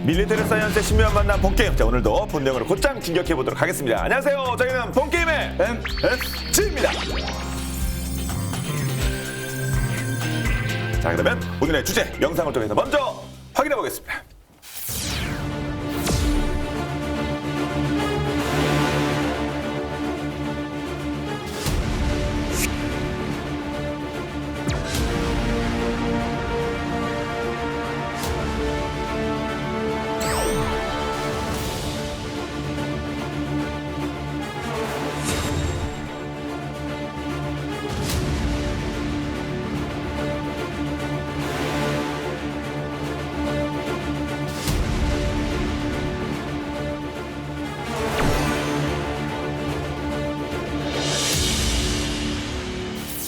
밀리터리 사이언스의 신묘한 만남 본게임. 자, 오늘도 본능으로 곧장 진격해보도록 하겠습니다. 안녕하세요. 저희는 본게임의 MSG입니다. 자, 그러면 오늘의 주제 영상을 통해서 먼저 확인해 보겠습니다.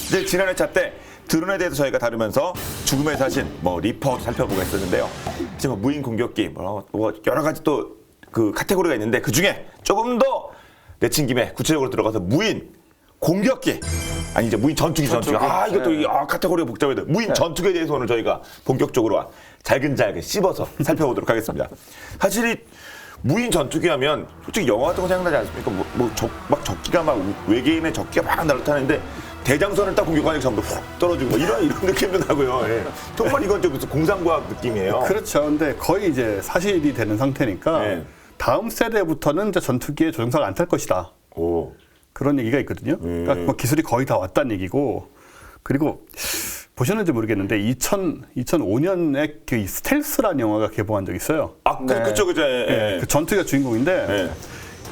이제 지난 회차 때 드론에 대해서 저희가 다루면서 죽음의 사신, 리퍼 살펴보고 했었는데요. 지금 무인 공격기, 여러 가지 또 그 카테고리가 있는데 그 중에 조금 더 내친 김에 구체적으로 들어가서 무인 공격기, 아니 이제 무인 전투기. 이것도 카테고리가 복잡해요. 무인 전투기에 대해서 오늘 저희가 본격적으로 잘근잘근 씹어서 살펴보도록 하겠습니다. 사실 이 무인 전투기 하면 솔직히 영화 같은 거 생각나지 않습니까? 적기가 막 외계인의 적기가 막 날아타는데 대장선을 딱 공격하니까 전부 훅 떨어지고 이런 느낌도 나고요. 예. 정말 이건 좀 무슨 공상과학 느낌이에요. 그렇죠. 근데 거의 이제 사실이 되는 상태니까 네. 다음 세대부터는 이제 전투기에 조종사가 안 탈 것이다. 오. 그런 얘기가 있거든요. 그러니까 기술이 거의 다 왔다는 얘기고, 그리고 보셨는지 모르겠는데 2005년에 그 스텔스라는 영화가 개봉한 적이 있어요. 그쵸. 예. 그 전투기가 주인공인데. 예.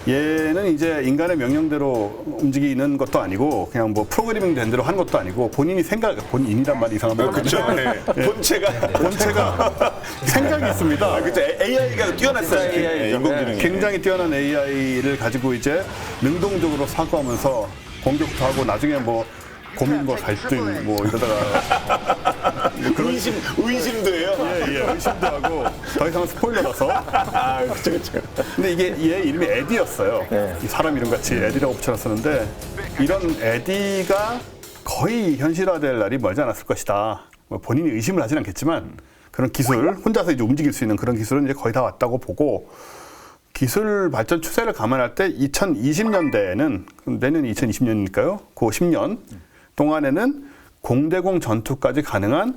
얘는 이제 인간의 명령대로 움직이는 것도 아니고 그냥 프로그래밍 된 대로 한 것도 아니고 본인이란 말이 이상한데 그렇죠. 본체가 생각이 있습니다. 그렇죠. AI가 뛰어났어요. 인공지능이. 굉장히 뛰어난 AI를 가지고 이제 능동적으로 사고하면서 공격도 하고 나중에 고민과 갈등 이러다가 의심도 해요. 예, 의심도 하고 더 이상은 스포일러라서. 그렇죠. 근데 이게 얘 이름이 에디였어요. 이 사람 이름 같이 에디라고 붙여놨었는데 이런 에디가 거의 현실화될 날이 멀지 않았을 것이다. 본인이 의심을 하진 않겠지만 그런 기술, 혼자서 이제 움직일 수 있는 그런 기술은 이제 거의 다 왔다고 보고, 기술 발전 추세를 감안할 때 2020년대에는 내년이 2020년이니까요. 그 10년 동안에는 공대공 전투까지 가능한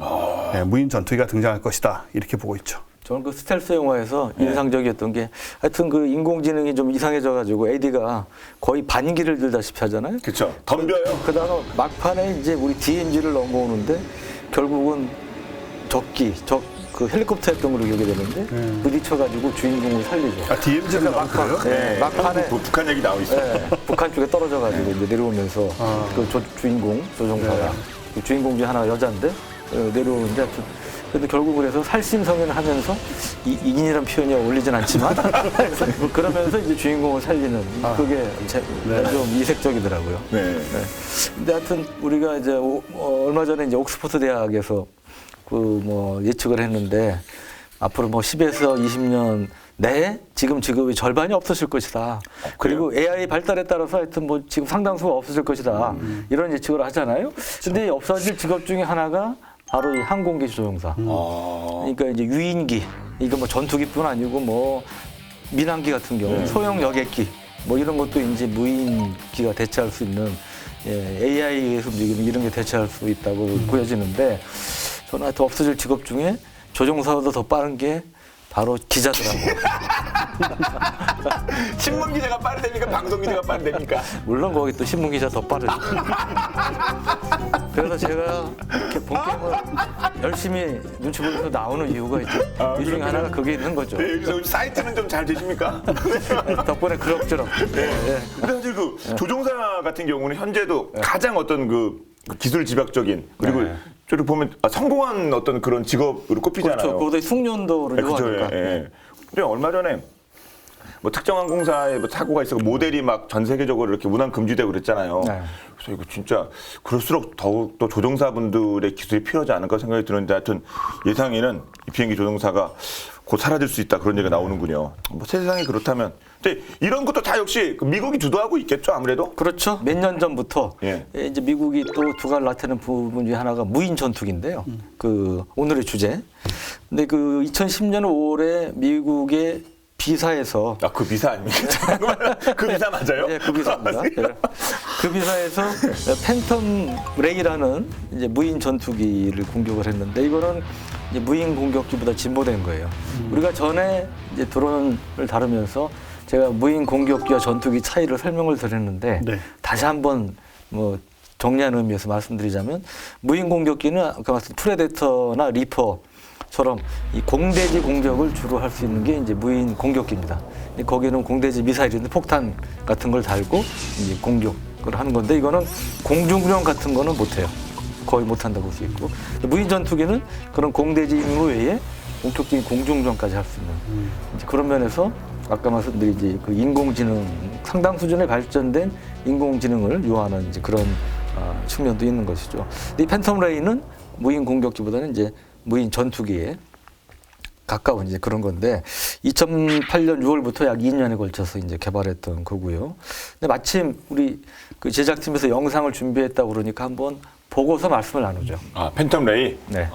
무인 전투기가 등장할 것이다. 이렇게 보고 있죠. 저는 그 스텔스 영화에서 인상적이었던 게 하여튼 그 인공지능이 좀 이상해져가지고 에디가 거의 반기를 들다시피 하잖아요. 그렇죠. 덤벼요. 그다음에 막판에 이제 우리 DMZ를 넘어오는데 결국은 그 헬리콥터였던 걸로 기억이 되는데 부딪혀가지고 주인공을 살리죠. DMZ가 막판에 막판에 북한 얘기 나오고 있어요. 북한 쪽에 떨어져가지고 이제 내려오면서 그 주인공 조종사가 그 주인공 중에 하나가 여자인데 내려오는데 근데 결국 그래서 살심성연을 하면서 이긴이라는 표현이 어울리진 않지만 그러면서 이제 주인공을 살리는 그게 좀 이색적이더라고요. 네. 근데 하여튼 우리가 이제 얼마 전에 이제 옥스퍼드 대학에서 예측을 했는데 앞으로 10에서 20년 내에 지금 직업이 절반이 없어질 것이다. 그리고 AI 발달에 따라서 하여튼 지금 상당수가 없어질 것이다. 이런 예측을 하잖아요. 근데 없어질 직업 중에 하나가 바로 이 항공기 조종사. 그러니까 이제 유인기, 이거 전투기뿐 아니고 민항기 같은 경우, 소형 여객기, 이런 것도 이제 무인기가 대체할 수 있는 AI에서 움직이는 이런 게 대체할 수 있다고 보여지는데, 저는 하여튼 없어질 직업 중에 조종사보다 더 빠른 게 바로 기자더라고요. 신문 기자가 빠르됩니까? 방송 기자가 빠르됩니까? 물론 거기 또 신문 기자 더 빠르죠. 그래서 제가 이렇게 본게임을 열심히 눈치 보면서 나오는 이유가 있죠. 이 중에 하나가 그게 있는 거죠. 네, 여기서 사이트는 좀 잘 되십니까? 덕분에 그럭저럭. 근데 사실 조종사 같은 경우는 현재도 가장 어떤 그 기술 집약적인, 그리고 저를 보면 성공한 어떤 그런 직업으로 꼽히잖아요. 그렇죠. 그보다 숙련도를 요하니까. 근데 얼마 전에 특정 항공사에 사고가 있어서 모델이 막 전 세계적으로 이렇게 운항 금지되고 그랬잖아요. 그래서 이거 진짜 그럴수록 더욱 또 조종사분들의 기술이 필요하지 않을까 생각이 드는데, 하여튼 예상에는 이 비행기 조종사가 곧 사라질 수 있다, 그런 얘기가 나오는군요. 세상이 그렇다면 근데 이런 것도 다 역시 그 미국이 주도하고 있겠죠, 아무래도. 그렇죠. 몇 년 전부터 예. 이제 미국이 또 두각을 나타내는 부분 중에 하나가 무인 전투기인데요. 그 오늘의 주제. 근데 그 2010년 5월에 미국의 비사에서 아, 그 비사 아닙니까? 그 비사 맞아요? 네, 그 비사입니다. 예. 그 비사에서 팬텀 레이라는 이제 무인 전투기를 공격을 했는데 이거는 이제 무인 공격기보다 진보된 거예요. 우리가 전에 이제 드론을 다루면서 제가 무인 공격기와 전투기 차이를 설명을 드렸는데 네. 다시 한번 뭐 정리하는 의미에서 말씀드리자면 무인 공격기는 아까 말씀 프레데터나 리퍼처럼 이 공대지 공격을 주로 할 수 있는 게 이제 무인 공격기입니다. 거기는 공대지 미사일인데 폭탄 같은 걸 달고 이제 공격을 하는 건데 이거는 공중훈련 같은 거는 못해요. 거의 못한다고 볼 수 있고 무인 전투기는 그런 공대지 임무 외에 본격적인 공중전까지 할 수 있는 이제 그런 면에서 아까 말씀드린 이제 그 인공지능 상당 수준의 발전된 인공지능을 요하는 이제 그런 측면도 있는 것이죠. 근데 이 팬텀 레이는 무인 공격기보다는 이제 무인 전투기에 가까운 이제 그런 건데 2008년 6월부터 약 2년에 걸쳐서 이제 개발했던 거고요. 근데 마침 우리 그 제작팀에서 영상을 준비했다고 그러니까 한번 보고서 말씀을 나누죠. 아, 팬텀 레이. 네.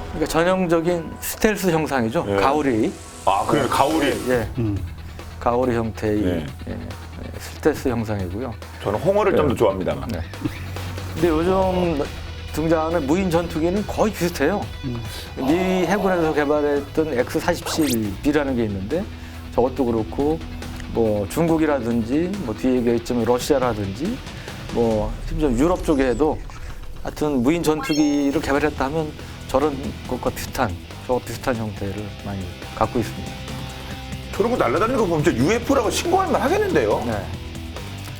그러니까 전형적인 스텔스 형상이죠. 예. 가오리. 아, 그래 가오리. 예. 가오리 형태의 네. 스텔스 형상이고요. 저는 홍어를 좀 더 좋아합니다만. 네. 근데 요즘 등장하는 무인 전투기는 거의 비슷해요. 미 해군에서 개발했던 X-47B라는 게 있는데 저것도 그렇고 뭐 중국이라든지 뭐 뒤에 얘기했지만 러시아라든지 뭐 심지어 유럽 쪽에도 하여튼 무인 전투기를 개발했다 하면 저런 것과 비슷한 형태를 많이 갖고 있습니다. 저런 거 날아다니는 거 보면 진짜 UFO라고 신고할 만 하겠는데요. 네.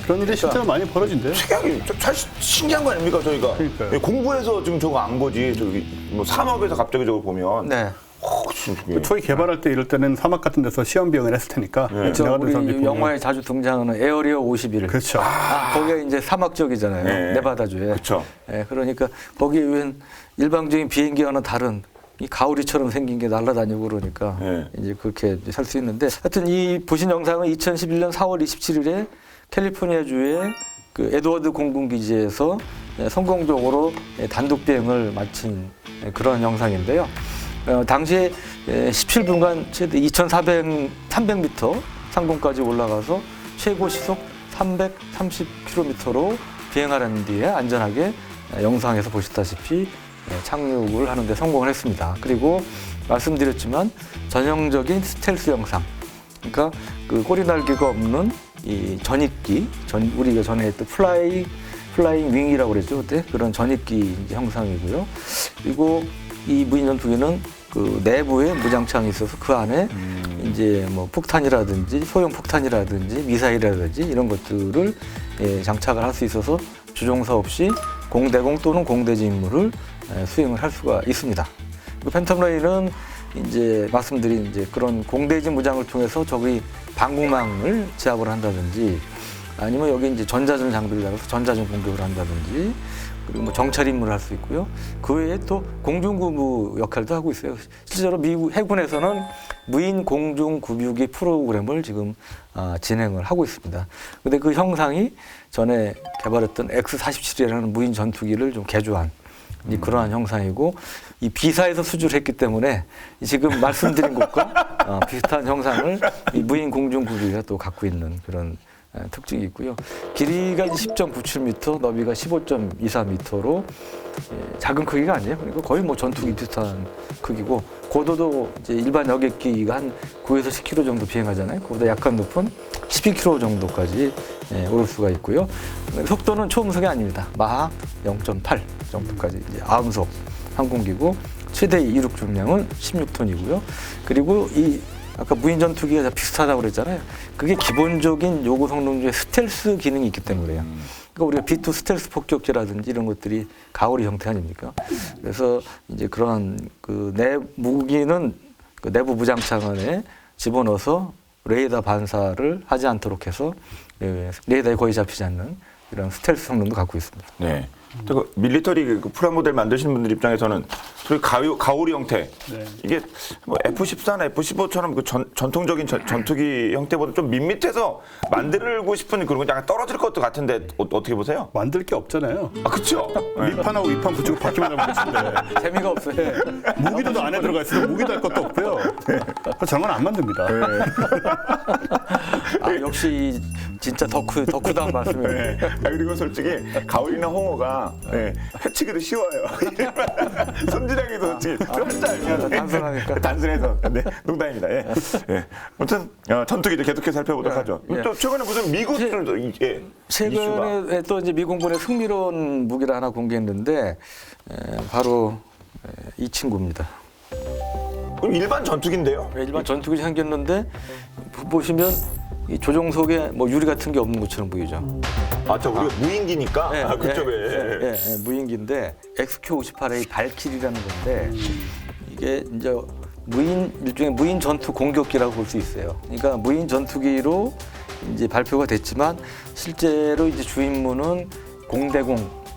그런 일이 실제로 많이 벌어진대요. 특이하게 사실 신기한 거 아닙니까 저희가. 그러니까요. 예, 공부해서 지금 저거 안 거지. 저기 뭐 사막에서 갑자기 저거 보면. 네. 진짜. 초기 개발할 때 이럴 때는 사막 같은 데서 시험 비행을 했을 테니까 네. 저 지나가던 사람들이 우리 보면 영화에 자주 등장하는 에어리어 51. 그렇죠. 거기가 이제 사막 지역이잖아요. 네. 네바다주에. 그렇죠. 예, 그러니까 거기에 웬 일방적인 비행기와는 다른 이 가오리처럼 생긴 게 날아다니고 그러니까 네. 이제 그렇게 살 수 있는데 하여튼 이 보신 영상은 2011년 4월 27일에 캘리포니아주의 그 에드워드 공군기지에서 성공적으로 단독 비행을 마친 그런 영상인데요. 당시에 17분간 최대 2,300m 상공까지 올라가서 최고 시속 330km로 비행하는 뒤에 안전하게 영상에서 보시다시피 착륙을 하는데 성공을 했습니다. 그리고 말씀드렸지만 전형적인 스텔스 영상, 그러니까 그 꼬리 날개가 없는 이 전입기, 우리가 전에 했던 플라잉 윙이라고 그랬죠 그때 그런 전입기 형상이고요. 그리고 이 무인 전투기는 그 내부에 무장창이 있어서 그 안에 이제 뭐 폭탄이라든지 소형 폭탄이라든지 미사일이라든지 이런 것들을 장착을 할 수 있어서 주종사 없이 공대공 또는 공대지 임무를 수행을 할 수가 있습니다. 그 팬텀 레이는 이제 말씀드린 이제 그런 공대지 무장을 통해서 적의 방공망을 제압을 한다든지 아니면 여기 이제 전자전 장비를 달아서 전자전 공격을 한다든지 그리고 뭐 정찰 임무를 할 수 있고요. 그 외에 또 공중구부 역할도 하고 있어요. 실제로 미국 해군에서는 무인 공중구비기 프로그램을 지금 진행을 하고 있습니다. 근데 그 형상이 전에 개발했던 X-47이라는 무인 전투기를 좀 개조한 그러한 형상이고 이 비사에서 수주를 했기 때문에 지금 말씀드린 것과 비슷한 형상을 이 무인 공중구비가 또 갖고 있는 그런 특징이 있고요. 길이가 10.97m, 너비가 15.24m로 작은 크기가 아니에요. 그러니까 거의 뭐 전투기 비슷한 크기고 고도도 이제 일반 여객기가 한 9에서 10km 정도 비행하잖아요. 그보다 약간 높은 12km 정도까지 오를 수가 있고요. 속도는 초음속이 아닙니다. 마하 0.8 정도까지 이제 아음속 항공기고 최대 이륙 중량은 16톤이고요. 그리고 이 아까 무인 전투기가 다 비슷하다고 그랬잖아요. 그게 기본적인 요구 성능 중에 스텔스 기능이 있기 때문에요. 그러니까 우리가 B2 스텔스 폭격기라든지 이런 것들이 가오리 형태 아닙니까? 그래서 이제 그런 그 무기는 그 내부 무장창 안에 집어넣어서 레이더 반사를 하지 않도록 해서 레이더에 거의 잡히지 않는 이런 스텔스 성능도 갖고 있습니다. 네. 그 밀리터리 그 프라모델 만드시는 분들 입장에서는 저희 가오리 형태 네. 이게 뭐 F-14나 F-15처럼 그 전통적인 전투기 형태보다 좀 밋밋해서 만들고 싶은 그런 건 약간 떨어질 것도 같은데 어떻게 보세요? 만들 게 없잖아요. 아 그렇죠. 밑판하고 윗판 붙이고 바퀴만 하면 되는데 재미가 없어요. 무기도 안에 들어가 있어서 무기도 할 것도 없고요. 그래서 저런 건 안 만듭니다. 아, 역시 진짜 덕후다운 말씀이에요. 네. 그리고 솔직히 가오리나 홍어가 해치기도 쉬워요. 손질하기도 솔직히 진짜 알면 단순하니까. 단순해서 네, 농담입니다. 예. 예. 아무튼 전투기도 계속해서 살펴보도록 하죠. 예. 또 최근에 무슨 미국들도 이슈가 최근에 또 이제 미공군의 흥미로운 무기를 하나 공개했는데 바로 이 친구입니다. 그럼 일반 전투기인데요? 일반 전투기 생겼는데 보시면 이 조종석에 뭐 유리 같은 게 없는 것처럼 보이죠. 저 우리가 무인기니까 그쪽에 무인기인데 XQ-58A 발키리라는 건데 이게 이제 일종의 무인 전투 공격기라고 볼 수 있어요. 그러니까 무인 전투기로 이제 발표가 됐지만 실제로 이제 주임무는 공대공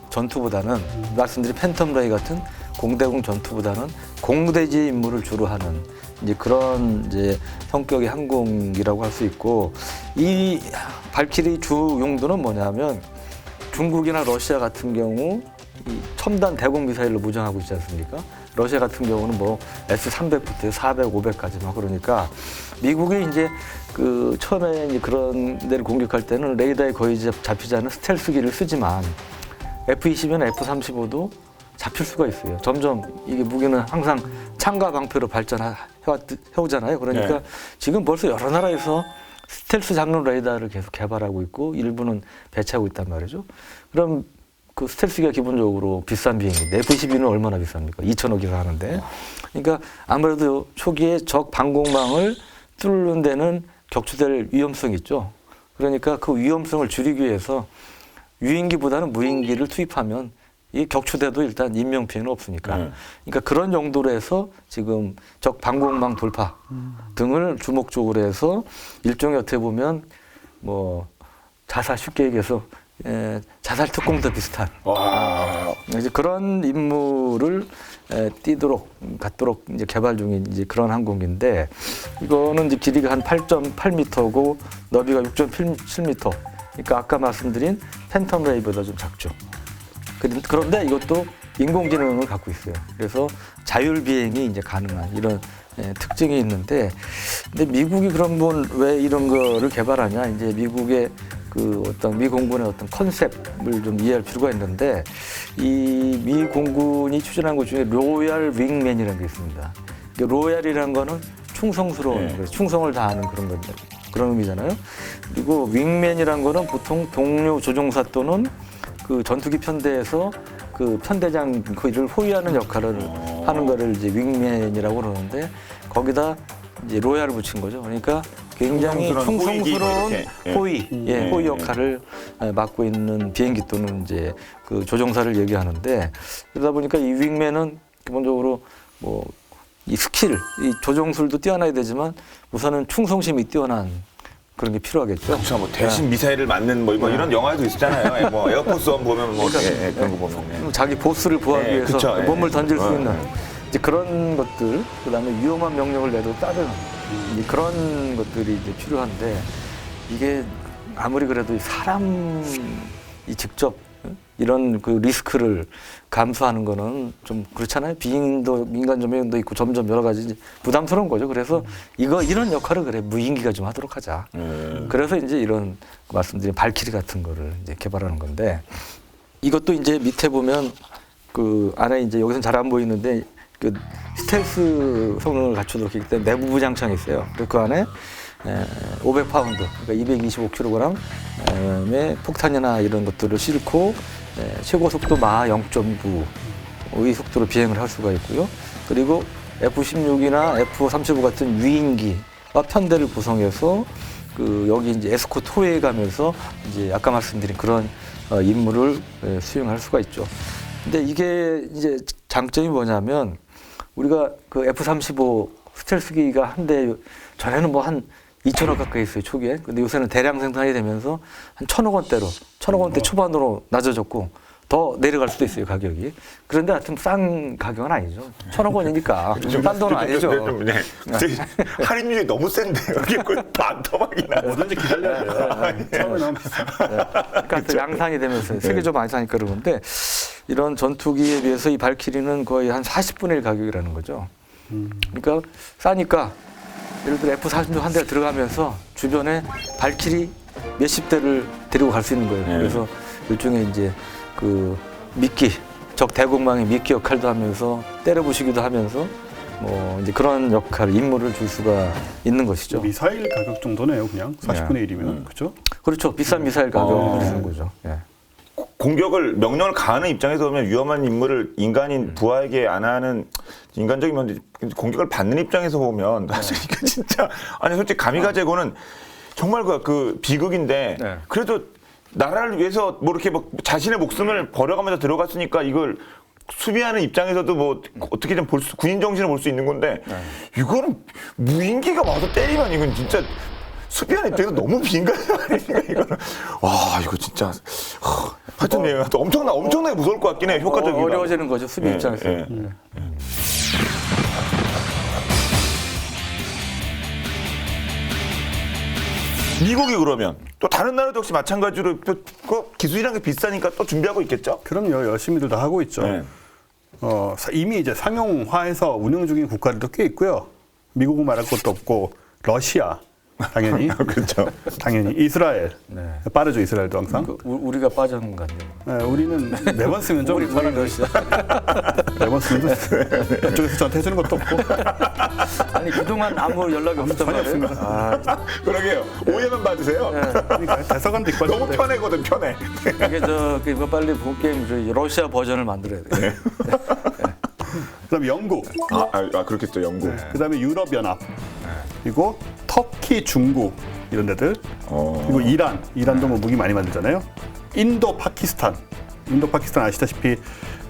전투보다는 말씀드린 팬텀 레이 같은 공대공 전투보다는 공대지 임무를 주로 하는 이제 그런 이제 성격의 항공기라고 할 수 있고 이 발키리 주 용도는 뭐냐면 중국이나 러시아 같은 경우 이 첨단 대공 미사일로 무장하고 있지 않습니까? 러시아 같은 경우는 뭐 S-300부터 400, 500까지 막 그러니까 미국이 이제 그 처음에 이제 그런 데를 공격할 때는 레이더에 거의 잡히지 않은 스텔스기를 쓰지만 F-22나 F-35도 잡힐 수가 있어요. 점점 이게 무기는 항상 창과 방패로 발전해오잖아요. 그러니까 네. 지금 벌써 여러 나라에서 스텔스 장르 레이더를 계속 개발하고 있고 일부는 배치하고 있단 말이죠. 그럼 그 스텔스기가 기본적으로 비싼 비행기인데 F-22는 얼마나 비쌉니까? 2천억이나 하는데. 그러니까 아무래도 초기에 적 방공망을 뚫는 데는 격추될 위험성이 있죠. 그러니까 그 위험성을 줄이기 위해서 유인기보다는 무인기를 투입하면 이 격추돼도 일단 인명 피해는 없으니까. 그러니까 그런 정도로 해서 지금 적 방공망 돌파 등을 주목적으로 해서 일종의 어떻게 보면 뭐 자살 쉽게 얘기해서 자살 특공대 비슷한 이제 그런 임무를 갖도록 이제 개발 중인 이제 그런 항공기인데 이거는 이제 길이가 한 8.8m고 너비가 6.7m. 그러니까 아까 말씀드린 팬텀 레이보다 좀 작죠. 그런데 이것도 인공지능을 갖고 있어요. 그래서 자율 비행이 이제 가능한 이런 특징이 있는데, 근데 미국이 그럼 왜 이런 거를 개발하냐? 이제 미국의 그 어떤 미 공군의 어떤 컨셉을 좀 이해할 필요가 있는데, 이 미 공군이 추진한 것 중에 로얄 윙맨이라는 게 있습니다. 로얄이라는 거는 충성스러운, 그래서 충성을 다하는 그런 건데. 그런 의미잖아요. 그리고 윙맨이라는 거는 보통 동료 조종사 또는 그 전투기 편대에서 그 편대장 그를 호위하는 역할을 하는 거를 이제 윙맨이라고 그러는데 거기다 이제 로얄을 붙인 거죠. 그러니까 굉장히 충성스러운 호위 역할을 맡고 있는 비행기 또는 이제 그 조종사를 얘기하는데 그러다 보니까 이 윙맨은 기본적으로 뭐 이 스킬, 이 조종술도 뛰어나야 되지만 우선은 충성심이 뛰어난 그런 게 필요하겠죠. 그렇죠. 뭐 대신 미사일을 맞는 뭐 이런 영화도 있잖아요. 뭐 에어포스원 보면 뭐 그런 거 보면 자기 보스를 보호하기 위해서 그쵸. 몸을 던질 수 있는 이제 그런 것들, 그다음에 위험한 명령을 내도 따르는 이제 그런 것들이 이제 필요한데 이게 아무리 그래도 사람이 직접 이런 그 리스크를 감수하는 거는 좀 그렇잖아요. 민간 조명도 있고 점점 여러 가지 부담스러운 거죠. 그래서 이런 역할을 그래 무인기가 좀 하도록 하자. 그래서 이제 이런 말씀드린 발키리 같은 거를 이제 개발하는 건데 이것도 이제 밑에 보면 그 안에 이제 여기서는 잘 안 보이는데 그 스텔스 성능을 갖추도록 했기 때문에 내부부 장창이 있어요. 그래서 그 안에 500파운드, 그러니까 225kg의 폭탄이나 이런 것들을 싣고 최고 속도 마 0.9의 속도로 비행을 할 수가 있고요. 그리고 F-16이나 F-35 같은 유인기와 편대를 구성해서 그 여기 이제 에스코트 호위에 가면서 이제 아까 말씀드린 그런 임무를 수행할 수가 있죠. 근데 이게 이제 장점이 뭐냐면 우리가 그 F-35 스텔스기가 한 대 전에는 뭐 한 2천억 가까이 있어요, 초기에. 근데 요새는 대량 생산이 되면서 한 1,000억 원대 초반으로 낮아졌고 더 내려갈 수도 있어요, 가격이. 그런데 하여튼 싼 가격은 아니죠. 1,000억 원이니까 싼 돈은 아니죠. 할인율이 너무 센데요. 이게 거의 반토막이나. 뭐든지 기다려야 돼요. 처음에 너무 비싸. 그러니까 또 양산이 되면서 세계적으로 많이 사니까 그러는데 이런 전투기에 비해서 이 발키리는 거의 한 40분의 1 가격이라는 거죠. 그러니까 싸니까 예를 들어 F-36 한 대가 들어가면서 주변에 발키리 몇십 대를 데리고 갈 수 있는 거예요. 그래서 일종의 이제 그 미끼, 적 대공망의 미끼 역할도 하면서 때려부시기도 하면서 뭐 이제 그런 역할, 임무를 줄 수가 있는 것이죠. 미사일 가격 정도네요, 그냥 40분의 1이면 그렇죠? 그렇죠. 비싼 미사일 가격을 주는 거죠. 예. 공격을 명령을 가하는 입장에서 보면 위험한 임무를 인간인 부하에게 안 하는 인간적인 면도 공격을 받는 입장에서 보면 사실 이게 진짜 아니 솔직히 가미가제고는 정말 그 비극인데 네. 그래도 나라를 위해서 뭐 이렇게 막 자신의 목숨을 버려가면서 들어갔으니까 이걸 수비하는 입장에서도 뭐 어떻게 좀 볼 수 군인 정신을 볼 수 있는 건데 이거는 무인기가 와서 때리면 이건 진짜 수비하는 입장에서 너무 빈간이 아니니까 이거는 와 이거 진짜 하여튼 예, 엄청나게 무서울 것 같긴 해요. 효과적이고 어려워지는 거죠, 수비 입장에서. 미국이 그러면 또 다른 나라도 역시 마찬가지로 또 기술이란 게 비싸니까 또 준비하고 있겠죠? 그럼요, 열심히들 다 하고 있죠. 네. 이미 이제 상용화해서 운영 중인 국가들도 꽤 있고요. 미국은 말할 것도 없고 러시아 당연히 그렇죠. 당연히 이스라엘 빠르죠, 이스라엘도 항상. 우리가 빠져는 거 아니에요. 네, 우리는 매번 쓰면 좀 우리 러시아. 매번 쓰면 그쪽에서 저한테 해주는 것도 없고. 아니 그동안 아무 연락이 없었단 말이에요. 그러게요. 오해만 받으세요. 그러니까 대사관도 있고 너무 하는데. 편해거든 편해. 이게 이거 빨리 본 게임 러시아 버전을 만들어야 돼. 그다음에 영국, 그렇겠죠 영국. 그다음에 유럽연합, 그리고 터키, 중국 이런 데들, 그리고 이란도 뭐 무기 많이 만들잖아요. 인도, 파키스탄 아시다시피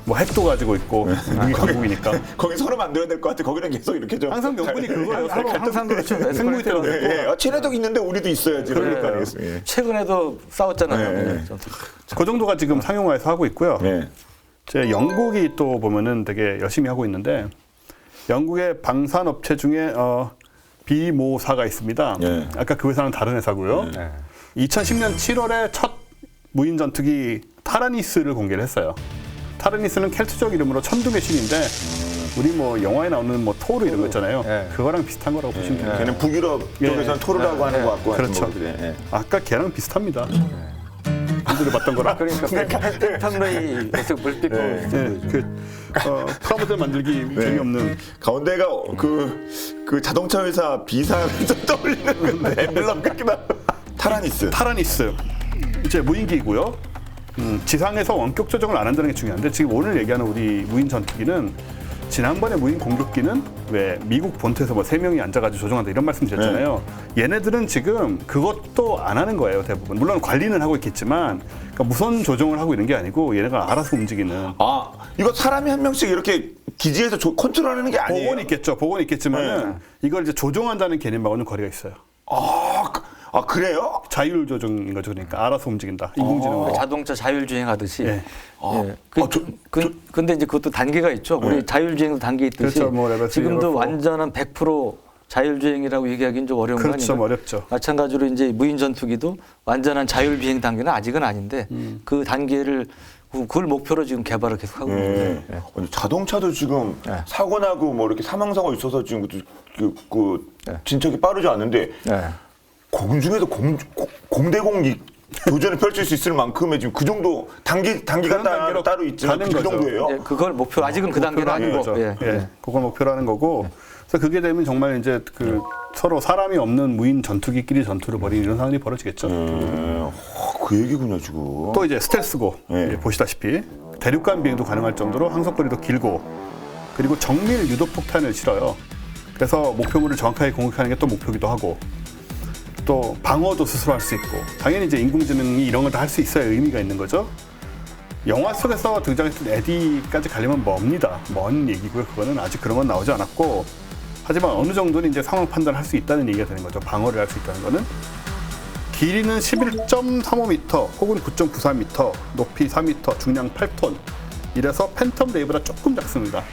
뭐 핵도 가지고 있고 무기 강국이니까 거기 서로 만들어야 될 것 같아. 거기는 계속 이렇게 좀 항상 명분이 그거예요. 서로 항상 그렇죠. 생물이 되고 쟤네도 있는데 우리도 있어야지. 그러니까 네. 최근에도 싸웠잖아요. 그 정도가 지금 상용화해서 하고 있고요. 네. 제 영국이 또 보면은 되게 열심히 하고 있는데 영국의 방산업체 중에 비모사가 있습니다. 네. 아까 그 회사는 다른 회사고요. 2010년 7월에 첫 무인 전투기 타라니스를 공개를 했어요. 타라니스는 켈트적 이름으로 천둥의 신인데 우리 뭐 영화에 나오는 뭐 토르 이런 거 있잖아요. 그거랑 비슷한 거라고 보시면 됩니다. 걔는 북유럽 쪽에서는 토르라고 하는 것 같고. 그렇죠. 아까 걔랑 비슷합니다. 분들이 봤던 거랑. 그러니까 펜탄로이 계속 물빛 프라모델 만들기 재미없는. 가운데가 그 자동차 회사 B사를 좀 떠올리는 엠블럼 같기도 하고. 타라니스 이제 무인기고요. 지상에서 원격 조정을 안 한다는 게 중요한데 지금 오늘 얘기하는 우리 무인 전투기는 지난번에 무인 공격기는 왜 미국 본토에서 뭐 3명이 앉아가지고 조종한다 이런 말씀 드렸잖아요. 얘네들은 지금 그것도 안 하는 거예요, 대부분. 물론 관리는 하고 있겠지만 그러니까 무선 조종을 하고 있는 게 아니고 얘네가 알아서 움직이는. 이거 사람이 한 명씩 이렇게 기지에서 컨트롤하는 게 아니에요? 보고는 있겠지만은 이걸 이제 조종한다는 개념하고는 거리가 있어요. 그래요? 자율 조종인 거죠. 그러니까 알아서 움직인다. 인공지능으로. 자동차 자율주행 하듯이. 예. 근데 이제 그것도 단계가 있죠. 우리 자율주행도 단계 있듯이. 그렇죠. 뭐 레벨 3, 지금도 레벨 4. 완전한 100% 자율주행이라고 얘기하기는 좀 어려운 거 그렇죠. 아닌가? 어렵죠. 마찬가지로 이제 무인 전투기도 완전한 자율주행 단계는 아직은 아닌데 그 단계를 그걸 목표로 지금 개발을 계속 하고 있는데. 아니, 자동차도 지금 사고 나고 뭐 이렇게 사망사고 있어서 지금 진척이 빠르지 않는데 공중에도 공대공 도전을 펼칠 수 있을 만큼의 지금 그 정도 단계가 따로 있지만 그 거죠. 정도예요. 그걸 목표 아직은 그 단계는 아니고. 그걸 목표로 하는 거고. 그래서 그게 되면 정말 이제 서로 사람이 없는 무인 전투기끼리 전투를 벌이는 이런 상황이 벌어지겠죠. 그 얘기군요 지금. 또 이제 스텔스고 보시다시피 대륙간 비행도 가능할 정도로 항속거리도 길고 그리고 정밀 유도폭탄을 실어요. 그래서 목표물을 정확하게 공격하는 게 또 목표기도 하고 또 방어도 스스로 할 수 있고 당연히 이제 인공지능이 이런 걸 다 할 수 있어야 의미가 있는 거죠. 영화 속에서 등장했던 에디까지 가려면 멉니다. 먼 얘기고요. 그거는 아직 그런 건 나오지 않았고 하지만 어느 정도는 이제 상황 판단을 할 수 있다는 얘기가 되는 거죠. 방어를 할 수 있다는 거는 길이는 11.35m 혹은 9.94m, 높이 4m, 중량 8톤. 이래서 팬텀 레이브보다 조금 작습니다.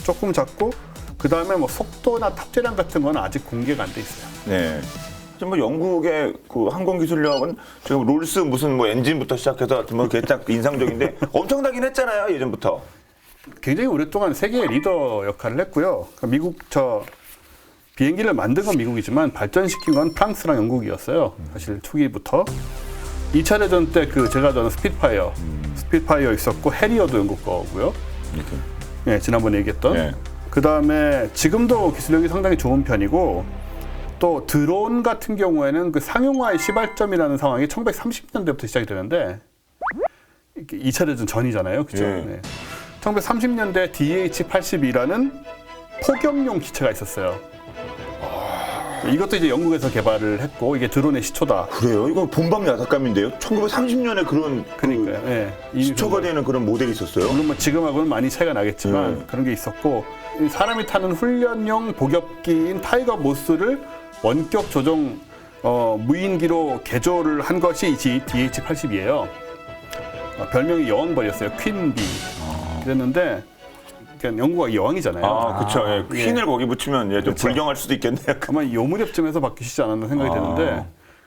조금 작고 그 다음에 뭐 속도나 탑재량 같은 건 아직 공개가 안 돼 있어요. 네. 지금 뭐 영국의 그 항공기술력은 지금 롤스 무슨 뭐 엔진부터 시작해서 뭐 그게 딱 인상적인데 엄청나긴 했잖아요 예전부터. 굉장히 오랫동안 세계의 리더 역할을 했고요. 그러니까 미국 비행기를 만든 건 미국이지만 발전시킨 건 프랑스랑 영국이었어요. 사실 초기부터. 2차 대전 때 그 제가 저는 스피드파이어 있었고 해리어도 영국 거고요. 이렇게. 네, 지난번에 얘기했던. 네. 그 다음에 지금도 기술력이 상당히 좋은 편이고 또 드론 같은 경우에는 그 상용화의 시발점이라는 상황이 1930년대부터 시작이 되는데 2차 대전 전이잖아요. 그죠? 네. 네. 1930년대 DH-82라는 포격용 기체가 있었어요. 이것도 이제 영국에서 개발을 했고 이게 드론의 시초다. 그래요? 이거 본방 야삭감인데요? 1930년에 그런 그러니까요. 예. 이미 시초가 되는 그런 모델이 있었어요? 물론 뭐 지금하고는 많이 차이가 나겠지만 그런 게 있었고 이 사람이 타는 훈련용 복엽기인 타이거 모스를 원격 조종 무인기로 개조를 한 것이 이 DH-82예요. 별명이 여왕벌이었어요. 퀸비. 그랬는데 그러니까 영국이 여왕이잖아요. 아, 그쵸. 예. 퀸을 거기 붙이면 좀 그렇죠. 불경할 수도 있겠네요. 아마 요 무렵쯤에서 바뀌시지 않았나 생각이 드는데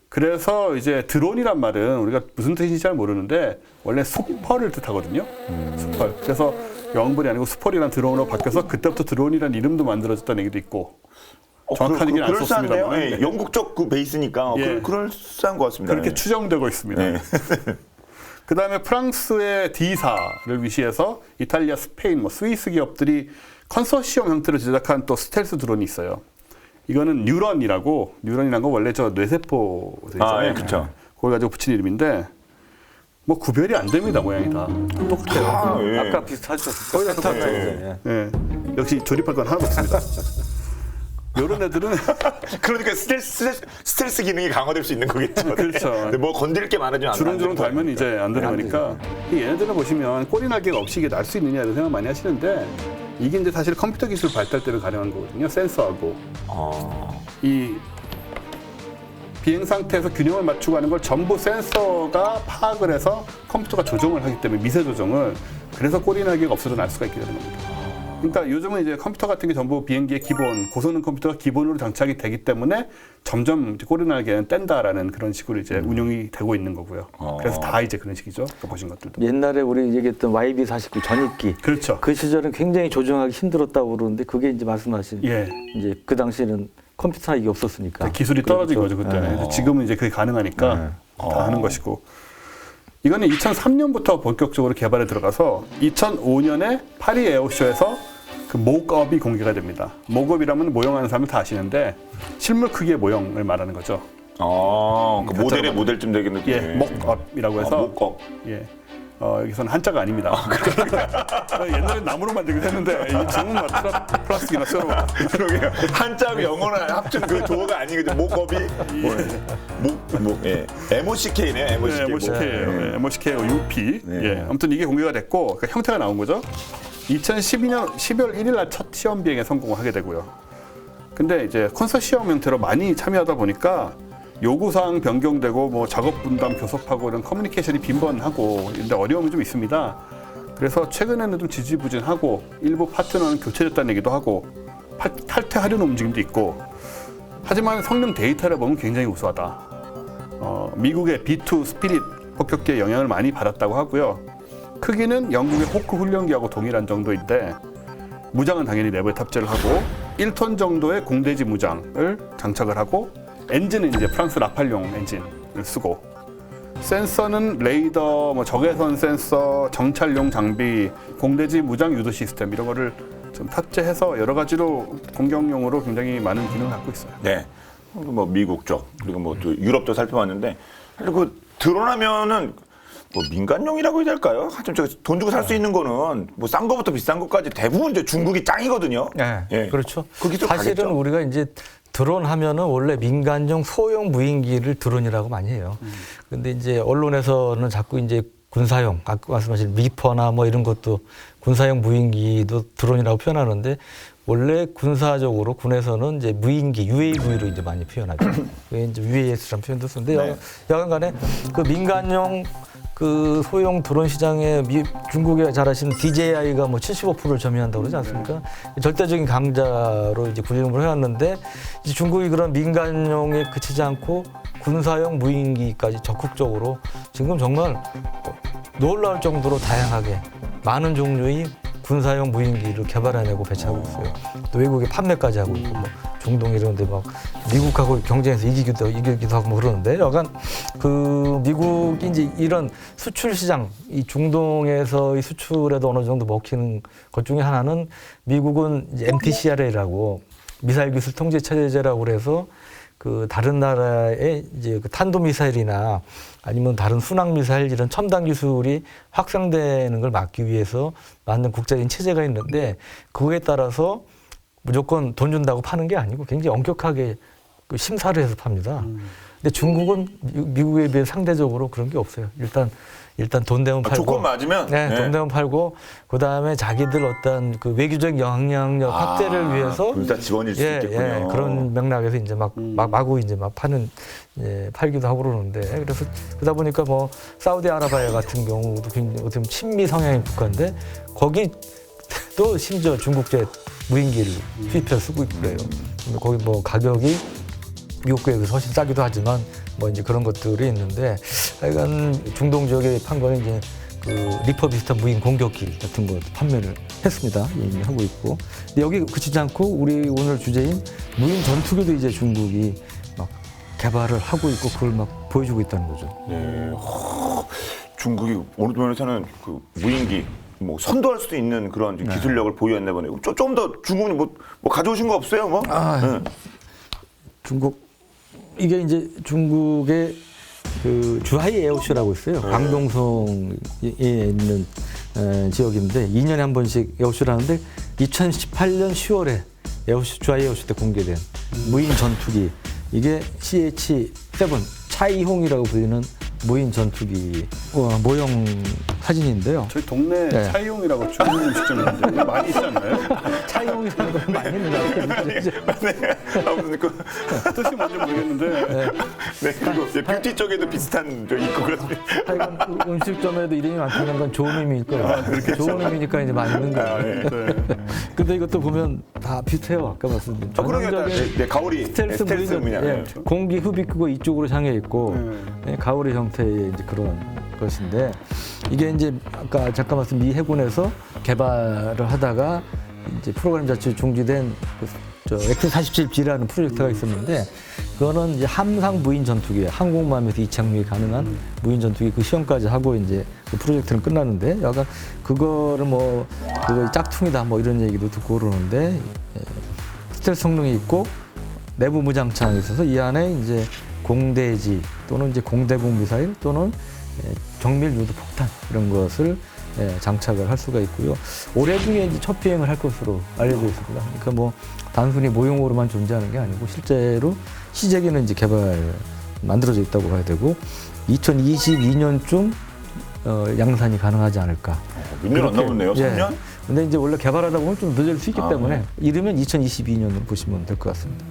그래서 이제 드론이란 말은 우리가 무슨 뜻인지 잘 모르는데 원래 수퍼를 뜻하거든요. 수퍼. 그래서 여왕벌이 아니고 수퍼이라는 드론으로 바뀌어서 그때부터 드론이라는 이름도 만들어졌다는 얘기도 있고 정확한 얘기는 안 그럴싸한데요? 썼습니다만 예, 영국 쪽 그 베이스니까 예. 그럴싸한 것 같습니다. 그렇게 예. 추정되고 있습니다. 네. 그 다음에 프랑스의 D사를 위시해서 이탈리아, 스페인, 뭐 스위스 기업들이 컨소시엄 형태로 제작한 또 스텔스 드론이 있어요. 이거는 뉴런이라는 거 원래 저 뇌세포 있잖아요. 예, 그쵸. 그걸 가지고 붙인 이름인데 뭐 구별이 안 됩니다 모양이 다 똑같아요. 예. 아까 비슷하죠. 거의 다 똑같죠. 예. 예. 역시 조립할 건 하나도 없습니다. 이런 애들은 그러니까 스트레스 기능이 강화될 수 있는 거겠죠. 그렇죠. 근데 뭐 건드릴 게 많아지면 주렁주렁 달면 이제 안 되는 거니까 이 얘네들은 보시면 꼬리 날개가 없이 이게 날 수 있느냐 이런 생각 많이 하시는데 이게 이제 사실 컴퓨터 기술 발달 때문에 가능한 거거든요. 센서하고 이 비행 상태에서 균형을 맞추고 하는 걸 전부 센서가 파악을 해서 컴퓨터가 조정을 하기 때문에 미세 조정을 그래서 꼬리 날개가 없어도 날 수가 있게 되는 겁니다. 그러니까 요즘은 이제 컴퓨터 같은 게 전부 비행기의 기본 고성능 컴퓨터가 기본으로 장착이 되기 때문에 점점 꼬리 날개는 뗀다라는 그런 식으로 이제 운용이 되고 있는 거고요. 그래서 다 이제 그런 식이죠. 아까 보신 것들도. 옛날에 우리 얘기했던 YB-49 전입기. 그렇죠. 그 시절은 굉장히 조정하기 힘들었다고 그러는데 그게 이제 말씀하신 예. 이제 그 당시에는 컴퓨터나 이게 없었으니까 기술이 떨어진 거죠 그때는. 네. 지금은 이제 그게 가능하니까 다 하는 것이고. 이거는 2003년부터 본격적으로 개발에 들어가서 2005년에 파리 에어쇼에서 그 목업이 공개가 됩니다. 목업이라면 모형하는 사람은 다 아시는데 실물 크기의 모형을 말하는 거죠. 그 모델의 모델쯤 되겠는데. 예, 목업이라고 해서. 목업. 예. 여기서는 한자가 아닙니다. 옛날에 나무로 만들기도 했는데 지금은 플라스틱이나 쇠로. 그러게요. 한자하고 영어를 합친 그 조어가 아니거든요. 목업이. MOCK네요. 네, MOCK예요. MOCK하고 UP. 네. 예, 아무튼 이게 공개가 됐고 그 형태가 나온 거죠. 2012년 12월 1일 날 첫 시험 비행에 성공을 하게 되고요. 근데 이제 컨소시엄 형태로 많이 참여하다 보니까 요구사항 변경되고 뭐 작업 분담 교섭하고 이런 커뮤니케이션이 빈번하고 이런데 어려움이 좀 있습니다. 그래서 최근에는 좀 지지부진하고 일부 파트너는 교체됐다는 얘기도 하고 탈퇴하려는 움직임도 있고 하지만 성능 데이터를 보면 굉장히 우수하다. 미국의 B2 스피릿 폭격기의 영향을 많이 받았다고 하고요. 크기는 영국의 호크 훈련기하고 동일한 정도인데 무장은 당연히 내부에 탑재를 하고 1톤 정도의 공대지 무장을 장착을 하고 엔진은 이제 프랑스 라팔용 엔진을 쓰고 센서는 레이더, 뭐 적외선 센서, 정찰용 장비, 공대지 무장 유도 시스템 이런 거를 좀 탑재해서 여러 가지로 공격용으로 굉장히 많은 기능을 갖고 있어요. 네. 뭐 미국 쪽 그리고 뭐 또 유럽도 살펴봤는데 그리고 드론하면은 뭐 민간용이라고 해야 될까요? 하여튼 돈 주고 살 수 있는 거는 뭐 싼 거부터 비싼 것까지 대부분 이제 중국이 짱이거든요. 네, 예. 그렇죠. 그 기술 사실은 가겠죠? 우리가 이제 드론 하면은 원래 민간용 소형 무인기를 드론이라고 많이 해요. 근데 이제 언론에서는 자꾸 이제 군사용, 아까 말씀하신 리퍼나 뭐 이런 것도 군사용 무인기도 드론이라고 표현하는데 원래 군사적으로 군에서는 이제 무인기 UAV로 이제 많이 표현하죠. 그게 이제 UAS라는 표현도 쓰는데 네. 여간간에 그 민간용 그 소형 드론 시장에 중국에 잘 아시는 DJI가 뭐 75%를 점유한다고 그러지 않습니까? 절대적인 강자로 이제 군림을 해왔는데 이제 중국이 그런 민간용에 그치지 않고 군사용 무인기까지 적극적으로 지금 정말 놀라울 정도로 다양하게 많은 종류의 군사용 무인기를 개발해내고 배치하고 있어요. 또 외국에 판매까지 하고 있고 뭐 중동 이런 데 막 미국하고 경쟁해서 이기기도 하고 뭐 그러는데 여간 그 미국이 이제 이런 수출 시장 이 중동에서의 수출에도 어느 정도 먹히는 것 중에 하나는 미국은 이제 MTCRA라고 미사일 기술 통제 체제라고 그래서 그 다른 나라의 이제 그 탄도 미사일이나 아니면 다른 순항 미사일 이런 첨단 기술이 확산되는 걸 막기 위해서 만든 국제적인 체제가 있는데 그거에 따라서 무조건 돈 준다고 파는 게 아니고 굉장히 엄격하게 그 심사를 해서 팝니다. 근데 중국은 미국에 비해 상대적으로 그런 게 없어요. 일단 돈 되면 팔고 조건 맞으면 네, 돈 되면 팔고 그다음에 자기들 어떤 그 외교적 영향력 확대를 위해서 군사 지원일 수 있겠군요. 그런 맥락에서 이제 마구 이제 막 팔기도 하고 그러는데 그래서 그러다 보니까 뭐 사우디아라비아 같은 경우도 굉장히 어떻게 보면 친미 성향의 국가인데 거기 또 심지어 중국제 무인기를 수입해서 쓰고 있고 그래요. 근데 거기 뭐 가격이 미국에 비해서 훨씬 싸기도 하지만 뭐 이제 그런 것들이 있는데 하여간 중동 지역에 판 거는 이제 그 리퍼 비슷한 무인 공격기 같은 거 판매를 했습니다. 이미 하고 있고. 근데 여기 그치지 않고 우리 오늘 주제인 무인 전투기도 이제 중국이 막 개발을 하고 있고 그걸 막 보여주고 있다는 거죠. 네. 중국이 어느 면에서는 그 무인기 뭐 선도할 수도 있는 그런 기술력을 보유했나 보네요. 좀 더 중국은 뭐 가져오신 거 없어요? 뭐? 중국 이게 이제 중국의 그 주하이 에어쇼라고 있어요. 광동성에 있는 지역인데 2년에 한 번씩 에어쇼를 하는데 2018년 10월에 주하이 에어쇼 때 공개된 무인 전투기 이게 CH-7 차이홍이라고 불리는 무인 전투기 모형 사진인데요. 저희 동네 네. 차이용이라고 중국 음식점 있는데 이거 많이 있지 않나요? 차이홍이라는 걸 많이 했는데 아무튼 그 뜻이 뭔지 모르겠는데 네, 그리고 이제 뷰티 쪽에도 비슷한 저 있고 그렇습니다. 하여간 음식점에도 이름이 많다는 건 좋은 의미일 거예요. 좋은 의미니까 이제 많이 있는 거예요. 네. 근데 이것도 보면 다 비슷해요. 아까 말씀드린 그러게 네, 가오리 스텔스 문양. 예, 공기 흡입구가 이쪽으로 향해 있고 예, 가오리 형태의 이제 그런 것인데 이게 이제 아까 잠깐 말씀 미 해군에서 개발을 하다가 이제 프로그램 자체 중지된 저 X-47B라는 프로젝트가 있었는데 그거는 이제 함상 무인 전투기 항공모함에서 이착륙이 가능한 무인 전투기 그 시험까지 하고 이제 그 프로젝트는 끝났는데 약간 그거를 뭐 그거 짝퉁이다 뭐 이런 얘기도 듣고 그러는데 스텔스 성능이 있고 내부 무장창이 있어서 이 안에 이제 공대지 또는 이제 공대공 미사일 또는 정밀 유도 폭탄 이런 것을 장착을 할 수가 있고요. 올해 중에 이제 첫 비행을 할 것으로 알려져 있습니다. 그러니까 뭐 단순히 모형으로만 존재하는 게 아니고 실제로 시제기는 이제 만들어져 있다고 봐야 되고 2022년쯤 양산이 가능하지 않을까. 몇 년 안 남았네요. 3년? 근데 이제 원래 개발하다 보면 좀 늦을 수 있기 때문에 이르면 2022년으로 보시면 될 것 같습니다.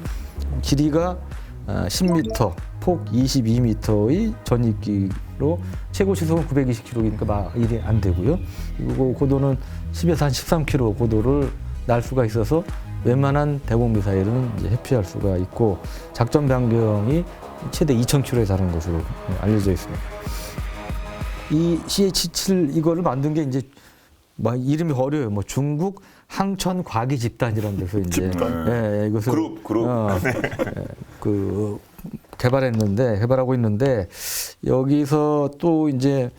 길이가 10m, 폭 22m의 전입기로 최고 시속은 920km니까 일이 안 되고요. 그리고 고도는 10에서 한 13km 고도를 날 수가 있어서 웬만한 대공 미사일은 이제 회피할 수가 있고 작전 반경이 최대 2,000km에 달하는 것으로 알려져 있습니다. 이 CH-7 이거를 만든 게 이제 뭐 이름이 어려워요. 뭐 중국 항천 과기 집단이라는 데서 이제 이것을 그룹. 그 개발하고 있는데 여기서 또 이제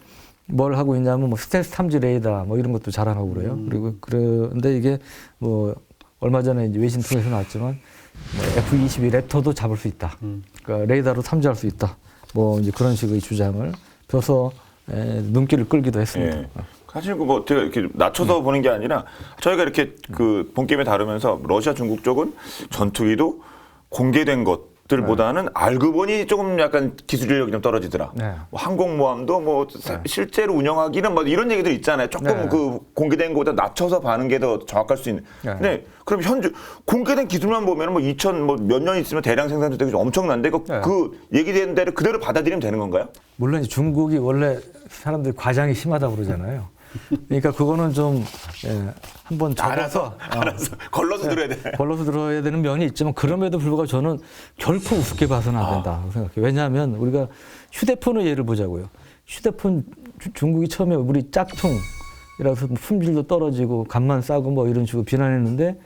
뭘 하고 있냐면 뭐 스텔스 탐지 레이더 뭐 이런 것도 자랑하고 그래요. 그리고 그런데 이게 뭐 얼마 전에 이제 외신 통해서 나왔지만 뭐 F-22 랩터도 잡을 수 있다. 그러니까 레이더로 탐지할 수 있다. 뭐 이제 그런 식의 주장을 펴서 눈길을 끌기도 했습니다. 예. 사실 뭐 제가 이렇게 낮춰서 보는 게 아니라 저희가 이렇게 그 본게임에 다루면서 러시아 중국 쪽은 전투기도 공개된 것 들보다는 알고 보니 조금 약간 기술력이 좀 떨어지더라. 네. 뭐 항공모함도 뭐 실제로 운영하기는 뭐 이런 얘기들 있잖아요. 조금 네. 그 공개된 것보다 낮춰서 바는 게 더 정확할 수 있는. 네. 네. 그럼 현재 공개된 기술만 보면 뭐 2000 뭐 몇 년 있으면 대량 생산도 되게 엄청난데 네. 그 얘기된 대로 그대로 받아들이면 되는 건가요? 물론 이제 중국이 원래 사람들이 과장이 심하다고 그러잖아요. 그러니까 그거는 좀 한번 접어서 알아서 걸러서 들어야 돼. 걸러서 들어야 되는 면이 있지만 그럼에도 불구하고 저는 결코 우습게 봐서는 안 된다고 생각해요. 왜냐하면 우리가 휴대폰을 예를 보자고요. 휴대폰 중국이 처음에 우리 짝퉁이라서 품질도 떨어지고 값만 싸고 뭐 이런 식으로 비난했는데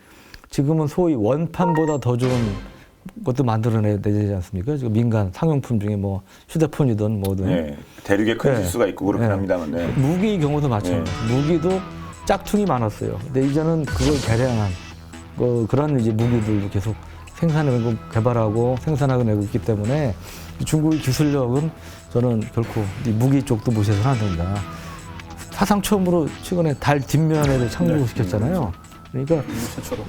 지금은 소위 원판보다 더 좋은 것도 만들어내야 되지 않습니까? 지금 민간 상용품 중에 뭐 휴대폰이든 뭐든 네. 대륙에 큰 네. 실수가 있고 그렇긴 네. 합니다만. 네. 무기 경우도 마찬가지예요. 무기도 짝퉁이 많았어요. 근데 이제는 그걸 개량한 그런 이제 무기들도 계속 생산하고 개발하고 생산하고 내고 있기 때문에 중국의 기술력은 저는 결코 이 무기 쪽도 무시해서는 안 된다. 사상 처음으로 최근에 달 뒷면에를 착륙을 시켰잖아요. 그러니까 최초로.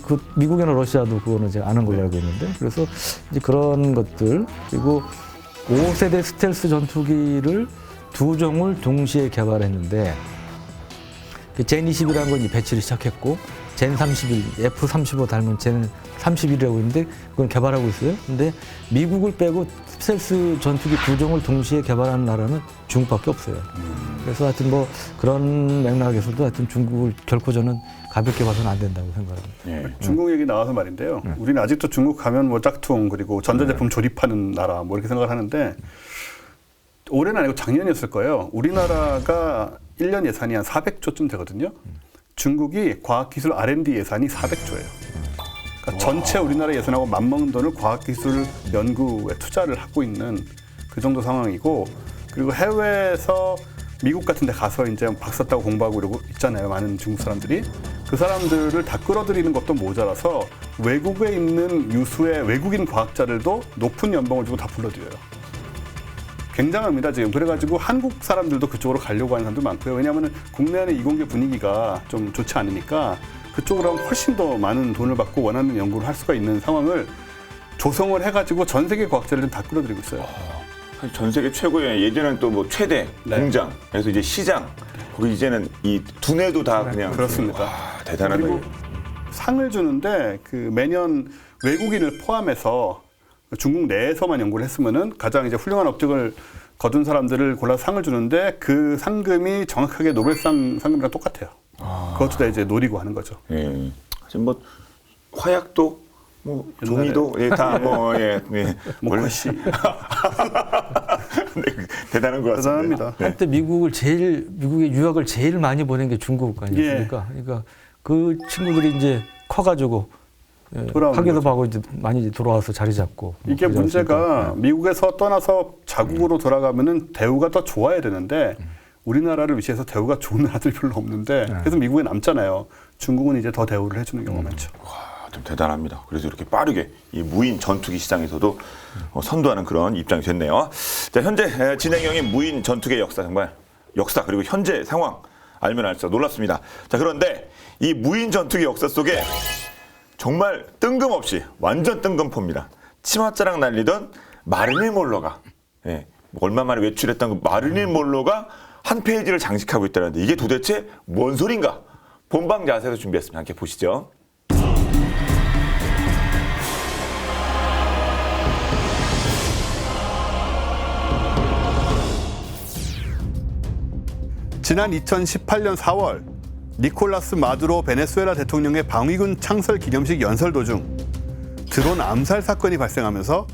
그 미국이나 러시아도 그거는 제가 아는 걸로 알고 있는데 그래서 이제 그런 것들 그리고 5세대 스텔스 전투기를 2종을 동시에 개발했는데 그 젠20이라는 걸 이제 배치를 시작했고 젠31, F-35 닮은 젠31이라고 있는데 그건 개발하고 있어요. 근데 미국을 빼고 스텔스 전투기 2종을 동시에 개발하는 나라는 중국밖에 없어요. 그래서 하여튼 뭐 그런 맥락에서도 하여튼 중국을 결코 저는 가볍게 봐서는 안 된다고 생각합니다. 네. 중국 얘기 나와서 말인데요. 우리는 아직도 중국 가면 뭐 짝퉁 그리고 전자제품 조립하는 나라 뭐 이렇게 생각을 하는데 올해는 아니고 작년이었을 거예요. 우리나라가 1년 예산이 한 400조쯤 되거든요. 중국이 과학기술 R&D 예산이 400조예요. 그러니까 전체 우리나라 예산하고 맞먹는 돈을 과학기술 연구에 투자를 하고 있는 그 정도 상황이고 그리고 해외에서 미국 같은 데 가서 이제 박사 따고 공부하고 이러고 있잖아요. 많은 중국 사람들이. 그 사람들을 다 끌어들이는 것도 모자라서 외국에 있는 유수의 외국인 과학자들도 높은 연봉을 주고 다 불러들여요. 굉장합니다, 지금. 그래가지고 한국 사람들도 그쪽으로 가려고 하는 사람도 많고요. 왜냐하면 국내 안의 이공계 분위기가 좀 좋지 않으니까 그쪽으로 하면 훨씬 더 많은 돈을 받고 원하는 연구를 할 수가 있는 상황을 조성을 해가지고 전 세계 과학자들은 다 끌어들이고 있어요. 사실 전 세계 최고의 예전에는 또 뭐 최대 네. 공장, 그래서 이제 시장, 거기 이제는 이 두뇌도 다 그냥 그렇습니다. 와, 대단하다. 그리고 상을 주는데 그 매년 외국인을 포함해서 중국 내에서만 연구를 했으면은 가장 이제 훌륭한 업적을 거둔 사람들을 골라서 상을 주는데 그 상금이 정확하게 노벨상 상금이랑 똑같아요. 그것도 다 이제 노리고 하는 거죠. 예. 지금 뭐 화약도 뭐 종이도 예, 다 뭐 예. 예. 목화씨. 네, 대단한 것 같습니다. 대단합니다. 한때 미국의 유학을 제일 많이 보낸 게 중국 아니었습니까? 그러니까 그 친구들이 이제 커가지고 돌아오는 학교도 거죠. 하고 이제 많이 이제 돌아와서 자리 잡고 이게 그러지 문제가 않습니까? 미국에서 떠나서 자국으로 돌아가면은 대우가 더 좋아야 되는데 우리나라를 위시해서 대우가 좋은 나라들이 별로 없는데 그래서 미국에 남잖아요. 중국은 이제 더 대우를 해주는 경우가 많죠. 와, 좀 대단합니다. 그래서 이렇게 빠르게 이 무인 전투기 시장에서도 선도하는 그런 입장이 됐네요. 자, 현재 진행형인 무인 전투기의 역사 정말 역사 그리고 현재 상황 알면 알수록 놀랍습니다. 자, 그런데 이 무인 전투기 역사 속에 정말 뜬금없이 완전 뜬금포입니다. 치맛자랑 날리던 마르닐 몰로가 얼마 만에 외출했던 그 마르닐 몰로가 한 페이지를 장식하고 있다는데 이게 도대체 뭔 소린가? 본방 자세에서 준비했습니다. 함께 보시죠. 지난 2018년 4월 니콜라스 마두로 베네수엘라 대통령의 방위군 창설 기념식 연설 도중 드론 암살 사건이 발생하면서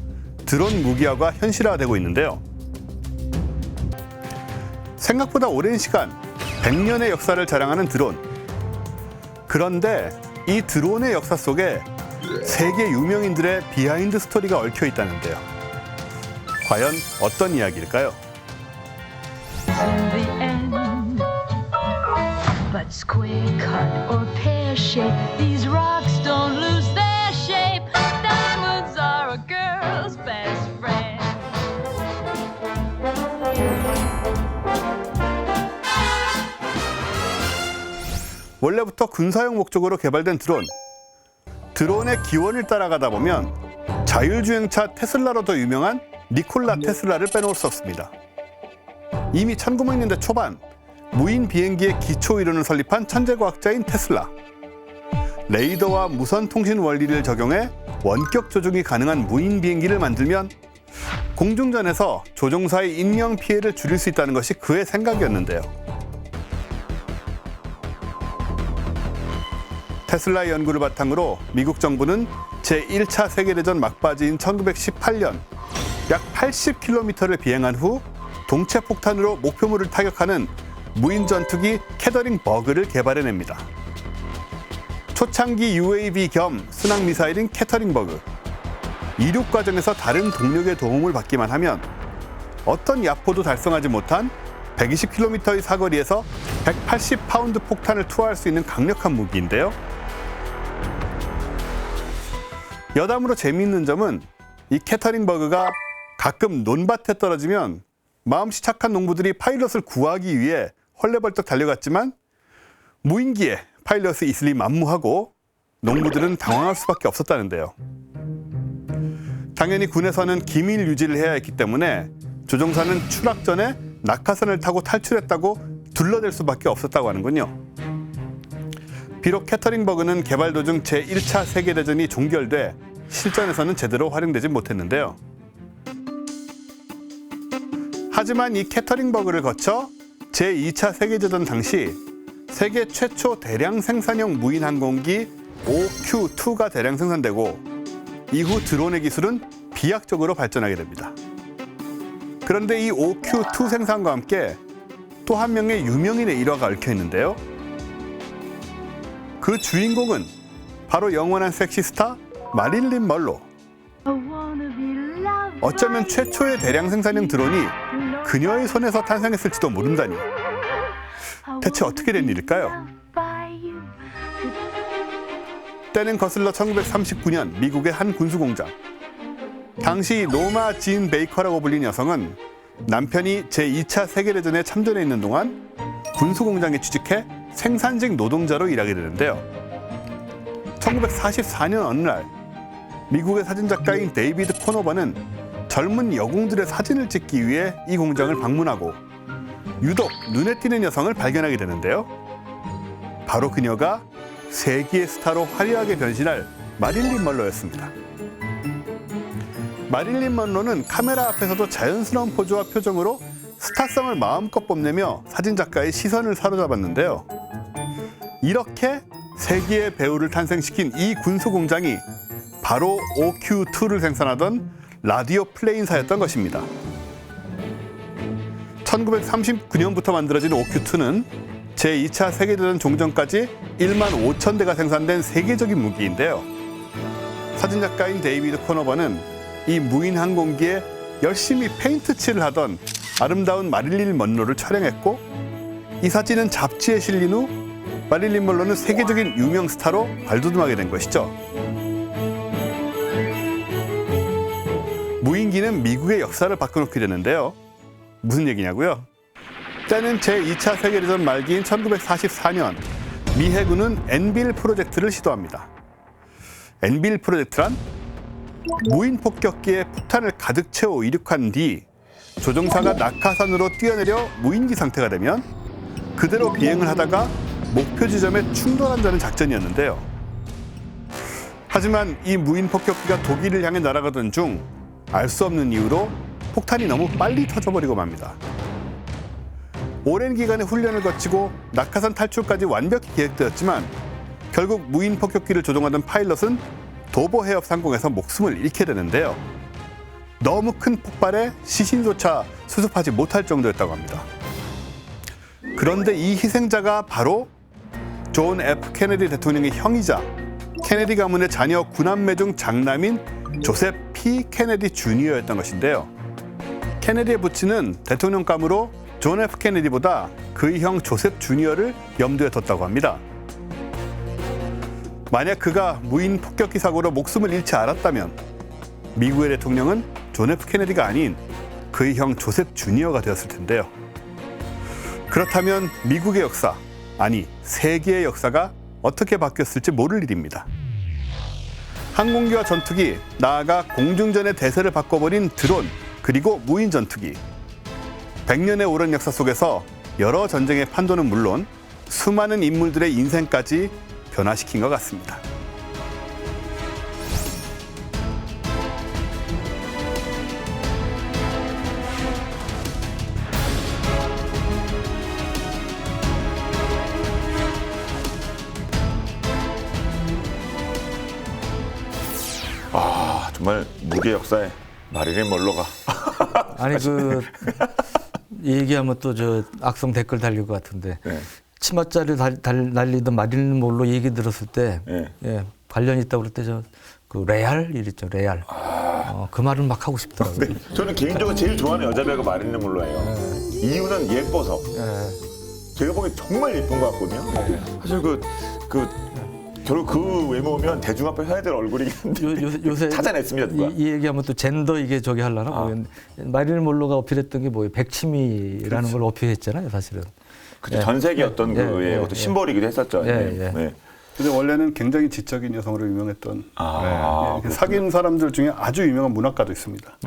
드론 무기화가 현실화되고 있는데요. 생각보다 오랜 시간, 100년의 역사를 자랑하는 드론. 그런데 이 드론의 역사 속에 세계 유명인들의 비하인드 스토리가 얽혀 있다는데요. 과연 어떤 이야기일까요? in the end. But square cut or pear shape, these rocks don't lose their shape. Diamonds are a girl's best friend. 원래부터 군사용 목적으로 개발된 드론. 드론의 기원을 따라가다 보면 자율주행차 테슬라로 더 유명한 니콜라 테슬라를 빼놓을 수 없습니다. 이미 1900년대 초반 무인 비행기의 기초 이론을 설립한 천재과학자인 테슬라. 레이더와 무선 통신 원리를 적용해 원격 조종이 가능한 무인 비행기를 만들면 공중전에서 조종사의 인명 피해를 줄일 수 있다는 것이 그의 생각이었는데요. 테슬라의 연구를 바탕으로 미국 정부는 제1차 세계대전 막바지인 1918년 약 80km를 비행한 후 동체 폭탄으로 목표물을 타격하는 무인 전투기 캐더링 버그를 개발해냅니다. 초창기 UAV 겸 순항 미사일인 캐터링 버그. 이륙 과정에서 다른 동력의 도움을 받기만 하면 어떤 야포도 달성하지 못한 120km의 사거리에서 180파운드 폭탄을 투하할 수 있는 강력한 무기인데요. 여담으로 재미있는 점은 이 캐터링 버그가 가끔 논밭에 떨어지면 마음씨 착한 농부들이 파일럿을 구하기 위해 헐레벌떡 달려갔지만 무인기에 파일럿이 있으리 만무하고 농부들은 당황할 수밖에 없었다는데요. 당연히 군에서는 기밀 유지를 해야 했기 때문에 조종사는 추락 전에 낙하산을 타고 탈출했다고 둘러댈 수밖에 없었다고 하는군요. 비록 캐터링 버그는 개발 도중 제1차 세계대전이 종결돼 실전에서는 제대로 활용되지 못했는데요. 하지만 이 캐터링 버그를 거쳐 제2차 세계대전 당시 세계 최초 대량 생산형 무인 항공기 OQ-2가 대량 생산되고 이후 드론의 기술은 비약적으로 발전하게 됩니다. 그런데 이 OQ-2 생산과 함께 또 한 명의 유명인의 일화가 얽혀 있는데요. 그 주인공은 바로 영원한 섹시스타 마릴린 먼로. 어쩌면 최초의 대량 생산형 드론이 그녀의 손에서 탄생했을지도 모른다니. 대체 어떻게 된 일일까요? 때는 거슬러 1939년 미국의 한 군수공장. 당시 노마 진 베이커라고 불린 여성은 남편이 제2차 세계대전에 참전해 있는 동안 군수공장에 취직해 생산직 노동자로 일하게 되는데요. 1944년 어느 날 미국의 사진작가인 데이비드 코노버는 젊은 여공들의 사진을 찍기 위해 이 공장을 방문하고 유독 눈에 띄는 여성을 발견하게 되는데요. 바로 그녀가 세기의 스타로 화려하게 변신할 마릴린 먼로였습니다. 마릴린 먼로는 카메라 앞에서도 자연스러운 포즈와 표정으로 스타성을 마음껏 뽐내며 사진작가의 시선을 사로잡았는데요. 이렇게 세기의 배우를 탄생시킨 이 군수공장이 바로 OQ-2를 생산하던 라디오 플레인사였던 것입니다. 1939년부터 만들어진 OQ-2는 제2차 세계대전 종전까지 1만 5천 대가 생산된 세계적인 무기인데요. 사진작가인 데이비드 코노버는 이 무인 항공기에 열심히 페인트 칠을 하던 아름다운 마릴린 먼로를 촬영했고 이 사진은 잡지에 실린 후 마릴린 먼로는 세계적인 유명 스타로 발돋움하게 된 것이죠. 무인기는 미국의 역사를 바꿔놓게 되는데요. 무슨 얘기냐고요? 때는 제2차 세계대전 말기인 1944년 미 해군은 엔빌 프로젝트를 시도합니다. 엔빌 프로젝트란 무인 폭격기에 폭탄을 가득 채워 이륙한 뒤 조종사가 낙하산으로 뛰어내려 무인기 상태가 되면 그대로 비행을 하다가 목표 지점에 충돌한다는 작전이었는데요. 하지만 이 무인 폭격기가 독일을 향해 날아가던 중 알 수 없는 이유로 폭탄이 너무 빨리 터져버리고 맙니다. 오랜 기간의 훈련을 거치고 낙하산 탈출까지 완벽히 계획되었지만 결국 무인 폭격기를 조종하던 파일럿은 도보 해협 상공에서 목숨을 잃게 되는데요. 너무 큰 폭발에 시신조차 수습하지 못할 정도였다고 합니다. 그런데 이 희생자가 바로 존 F 케네디 대통령의 형이자 케네디 가문의 자녀 9남매 중 장남인 조셉 P 케네디 주니어였던 것인데요. 케네디의 부친은 대통령감으로 존 F 케네디보다 그의 형 조셉 주니어를 염두에 뒀다고 합니다. 만약 그가 무인 폭격기 사고로 목숨을 잃지 않았다면 미국의 대통령은 존 F 케네디가 아닌 그의 형 조셉 주니어가 되었을 텐데요. 그렇다면 미국의 역사, 아니 세계의 역사가 어떻게 바뀌었을지 모를 일입니다. 항공기와 전투기, 나아가 공중전의 대세를 바꿔버린 드론, 그리고 무인 전투기. 100년의 오랜 역사 속에서 여러 전쟁의 판도는 물론 수많은 인물들의 인생까지 변화시킨 것 같습니다. 아, 정말 무게 역사에 마릴린 먼로가. 아니 이 얘기하면 또 저 악성 댓글 달릴 것 같은데 네. 치맛자리 날리던 마릴린 먼로 얘기 들었을 때 네. 예, 관련 있다고 그럴 때 저 그 레알 이랬죠 레알. 그 말을 막 하고 싶더라고요. 네, 저는 개인적으로 제일 좋아하는 여자 배우가 마릴린 먼로예요. 이유는 예뻐서. 제가 보기엔 정말 예쁜 것 같거든요. 사실 결국 그 외모면 대중 앞에 서야 될 얼굴이긴 한데 요새 찾아냈습니다 누가. 이 얘기하면 또 젠더 이게 저기 하려나 모르겠는데 마릴린 먼로가 어필했던 게 뭐예요? 백치미라는 걸 어필했잖아요, 사실은. 그죠. 전 세계 어떤 그의 어떤 심벌이기도 했었죠. 네. 근데 원래는 굉장히 지적인 여성으로 유명했던 아, 사귄 사람들 중에 아주 유명한 문학가도 있습니다.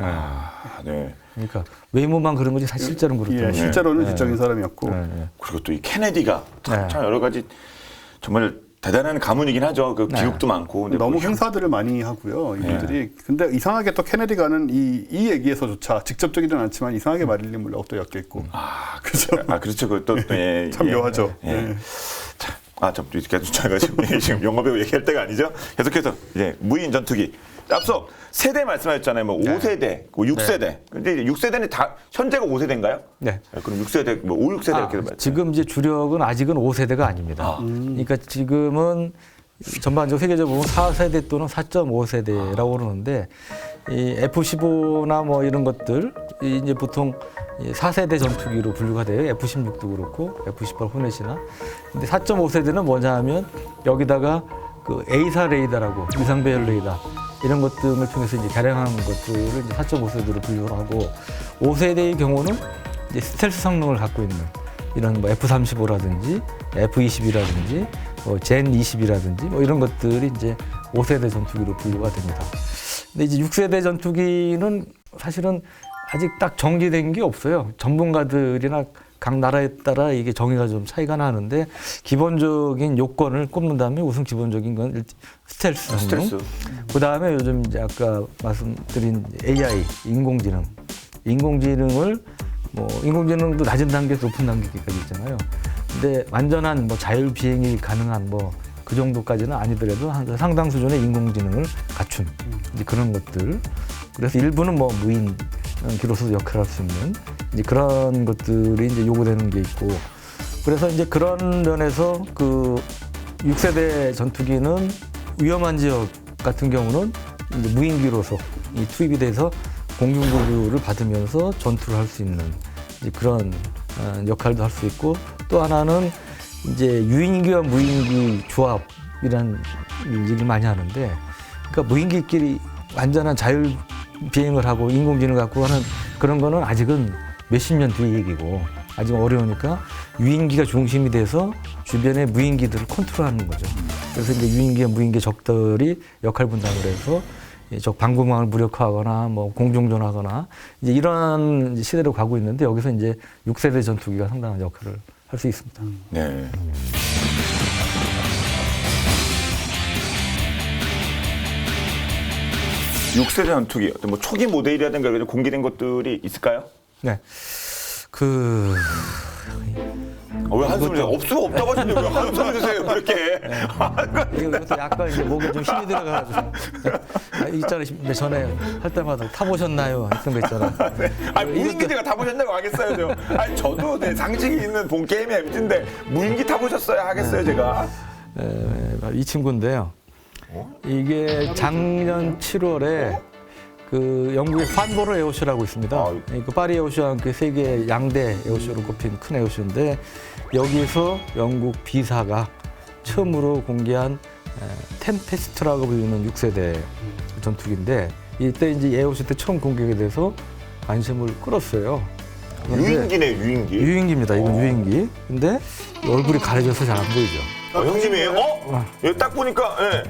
네. 그러니까 외모만 그런 거지 사실 실제로는 그렇죠. 예, 실제로는 지적인 사람이었고 그리고 또 이 케네디가 네. 참 여러 가지 정말 대단한 가문이긴 하죠. 그 기록도 많고. 근데 너무 뭐 행사들을 많이 하고요, 이분들이. 근데 이상하게 또 케네디가는 이 얘기에서조차 직접적이진 않지만 이상하게 마릴린 먼로하고 또 엮여 있고. 그렇죠. 그렇죠. 그것도 예, 참 묘하죠. 예. 예. 참 이렇게 제가 지금 영화배우 얘기할 때가 아니죠. 계속해서 이제 무인 전투기. 앞서 세대 말씀하셨잖아요. 뭐 5세대, 6세대. 근데 이제 6세대는 다 현재가 5세대인가요? 네. 그럼 6세대, 뭐 5, 6세대 이렇게 말씀. 지금 이제 주력은 아직은 5세대가 아닙니다. 그러니까 지금은 전반적으로 세계적으로 보면 4세대 또는 4.5세대라고 그러는데 이 F-15나 뭐 이런 것들 이제 보통 4세대 전투기로 분류가 돼요. F-16도 그렇고 F-18 호넷이나. 근데 4.5세대는 뭐냐 하면 여기다가 그 A사 레이더라고 위상 배열 레이더 이런 것 등을 통해서 이제 개량한 것들을 이제 4.5세대로 분류를 하고 5세대의 경우는 이제 스텔스 성능을 갖고 있는 이런 뭐 F-35라든지 F-20이라든지 젠 20이라든지 뭐 이런 것들이 이제 5세대 전투기로 분류가 됩니다. 근데 이제 6세대 전투기는 사실은 아직 딱 정리된 게 없어요. 전문가들이나 각 나라에 따라 이게 정의가 좀 차이가 나는데 기본적인 요건을 꼽는다면 우선 기본적인 건 스텔스 성능. 스텔스. 그다음에 요즘 이제 아까 말씀드린 AI 인공지능. 인공지능을 뭐 인공지능도 낮은 단계에서 높은 단계까지 있잖아요. 근데 완전한 뭐 자율 비행이 가능한 뭐 그 정도까지는 아니더라도 상당 수준의 인공지능을 갖춘 이제 그런 것들. 그래서 일부는 뭐 무인 기로서 역할을 할 수 있는 이제 그런 것들이 이제 요구되는 게 있고. 그래서 이제 그런 면에서 그 6세대 전투기는 위험한 지역 같은 경우는 이제 무인기로서 이 투입이 돼서 공중보급을 받으면서 전투를 할 수 있는 이제 그런 역할도 할 수 있고, 또 하나는 이제 유인기와 무인기 조합이라는 얘기를 많이 하는데, 그러니까 무인기끼리 완전한 자율 비행을 하고 인공지능을 갖고 하는 그런 거는 아직은 몇십 년 뒤의 얘기고 아직 어려우니까 유인기가 중심이 돼서 주변의 무인기들을 컨트롤하는 거죠. 그래서 이제 유인기와 무인기 적들이 역할 분담을 해서 적 방공망을 무력화하거나 뭐 공중전하거나 이제 이런 시대로 가고 있는데, 여기서 이제 6세대 전투기가 상당한 역할을 할 수 있습니다. 네. 육 6세대 전투기, 어떤 뭐 초기 모델이라든가 이런 공개된 것들이 있을까요? 네. 왜 한숨을 주세요? 없으면 없다고 하시는데 왜 한숨을 주세요, 그렇게? 이것도 약간 이제 목에 좀 힘이 들어가가지고. 있잖아요. 전에 할 때마다 타보셨나요? 했던 거 있잖아요. 아니, 무인기 제가 타보셨냐고 하겠어요, 저. 아니, 저도 네, 상식이 있는 본 게임이 MT인데, 무인기 타보셨어야 하겠어요, 제가. 이 친구인데요. 이게 작년 7월에 그 영국의 판보르 에어쇼라고 있습니다. 그 파리 에어쇼와 함께 세계 양대 에어쇼로 꼽힌 큰 에어쇼인데, 여기서 영국 B사가 처음으로 공개한 템페스트라고 불리는 6세대 전투기인데, 이때 이제 에어쇼 때 처음 공개가 돼서 관심을 끌었어요. 그런데 유인기네, 유인기. 유인기입니다. 이건 유인기. 근데 얼굴이 가려져서 잘 안 보이죠. 형님이에요? 여기 딱 보니까, 예.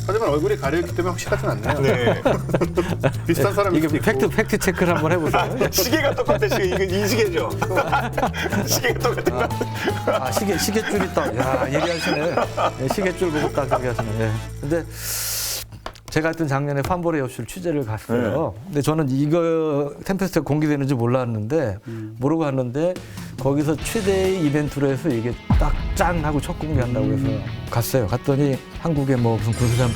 하지만 얼굴이 가려있기 때문에 확실하진 않네요. 네. 비슷한 사람이 이게 있고. 팩트 체크를 한번 해보세요. 시계가 똑같아. 이건 이 시계죠. 시계가 똑같은 거. 아, 시계줄 있다. 야, 얘기하시네. 예, 시계줄 보고 딱 얘기하시네. 예. 근데 제가 하여튼 작년에 판보레 연출 취재를 갔어요. 근데 저는 이거 템페스트가 공개되는지 몰랐는데 모르고 갔는데 거기서 최대의 이벤트로 해서 이게 딱 짠 하고 첫 공개한다고 해서 갔어요. 갔더니 한국에 뭐 무슨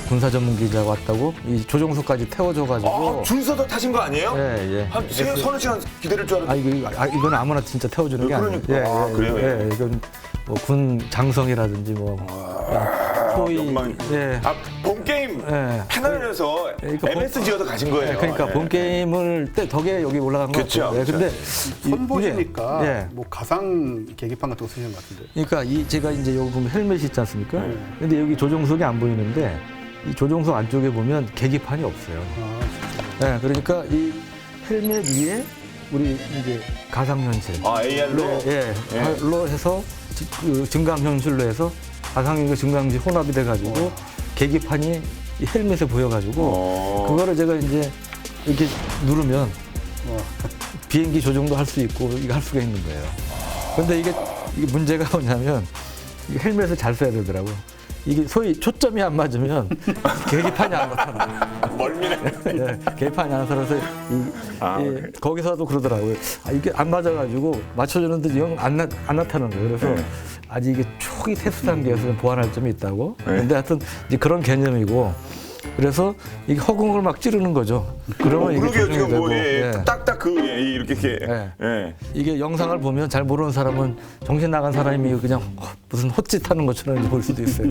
군사 전문 기자가 왔다고 이 조종석까지 태워줘가지고. 줄 서서 타신 거 아니에요? 예, 예. 한 서너 시간 기다릴 줄 알았는데. 이건 아무나 진짜 태워주는 게 아니에요. 그러니까. 그래요? 예, 이건 뭐 군 장성이라든지 뭐 소위 영광. 예. 본 게임 예. 패널에서 그러니까 MSG여서 가신 거예요. 예, 그러니까 예. 본 게임을 때 덕에 여기 올라간 거 그쵸, 같아요. 예, 그쵸. 근데 선보시니까 예. 뭐 가상 계기판 같은 거 쓰시는 것 같은데. 그러니까 제가 이제 여기 보면 헬멧이 있지 않습니까? 근데 여기 조종석이 안 보이는데 이 조종석 안쪽에 보면 계기판이 없어요. 아, 예, 그러니까 이 헬멧 위에 우리 이제 가상현실 AR로. 예, 로 해서 그 증강현실로 해서 가상현실 증강현실 혼합이 돼가지고 계기판이 이 헬멧에 보여가지고 그거를 제가 이제 이렇게 누르면 비행기 조종도 할 수 있고 이거 할 수가 있는 거예요. 근데 이게 문제가 뭐냐면 이게 헬멧을 잘 써야 되더라고. 이게 소위 초점이 안 맞으면 계기판이 안 나타나. 멀미네. 예, 계기판이 안 나타나서 거기서도 그러더라고요. 이게 안 맞아가지고 맞춰주는데 영 안 나타나는 거예요. 그래서 아직 이게 초기 테스트 단계에서 보완할 점이 있다고. 근데 하여튼 이제 그런 개념이고. 그래서 이게 허공을 막 찌르는 거죠. 그러면 이게 그러게요. 조종이 지금 되고. 뭐 예. 딱딱 이렇게. 예. 이게 영상을 보면 잘 모르는 사람은 정신 나간 사람이 그냥 무슨 헛짓하는 것처럼 볼 수도 있어요.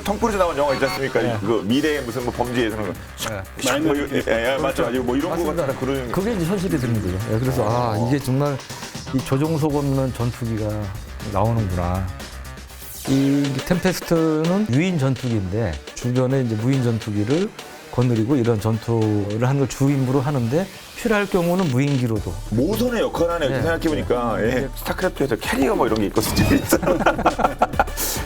톰 크루즈 나온 영화 있지 않습니까? 그 미래의 무슨 뭐 범죄에서는 맞죠. 뭐 이런 거 같은 그런. 그게 이제 현실이 되는 거죠. 예, 그래서 이게 정말 이 조종석 없는 전투기가 나오는구나. 이 템페스트는 유인 전투기인데 주변에 이제 무인 전투기를 거느리고 이런 전투를 하는 걸 주 임무로 하는데 필요할 경우는 무인기로도. 모선의 역할을 하네. 이렇게 생각해보니까. 스타크래프트에서 캐리어 뭐 이런 게 있거든요.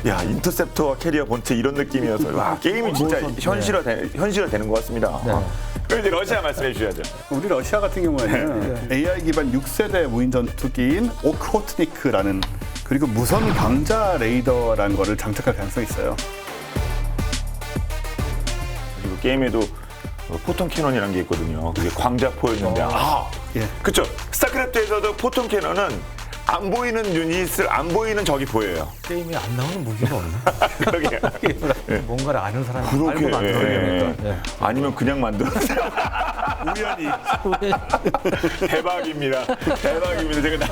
야, 인터셉터와 캐리어 본체 이런 느낌이어서 와, 게임이 진짜 현실화되는 것 같습니다. 그럼 이제 러시아 말씀해 주셔야죠. 우리 러시아 같은 경우에는 AI 기반 6세대 무인 전투기인 오크호트니크라는 그리고 무선 방자 레이더라는 거를 장착할 가능성이 있어요. 그리고 게임에도 포톤 캐논이라는 게 있거든요. 그게 광자포였는데 그렇죠. 스타크래프트에서도 포톤 캐논은 안 보이는 유닛을 안 보이는 적이 보여요. 게임에 안 나오는 무기가 없나? 그러게. 뭔가를 아는 사람이 그렇게, 알고 만들어야 되니까. 아니면 그냥 만들었어요. 우연히. 대박입니다. 제가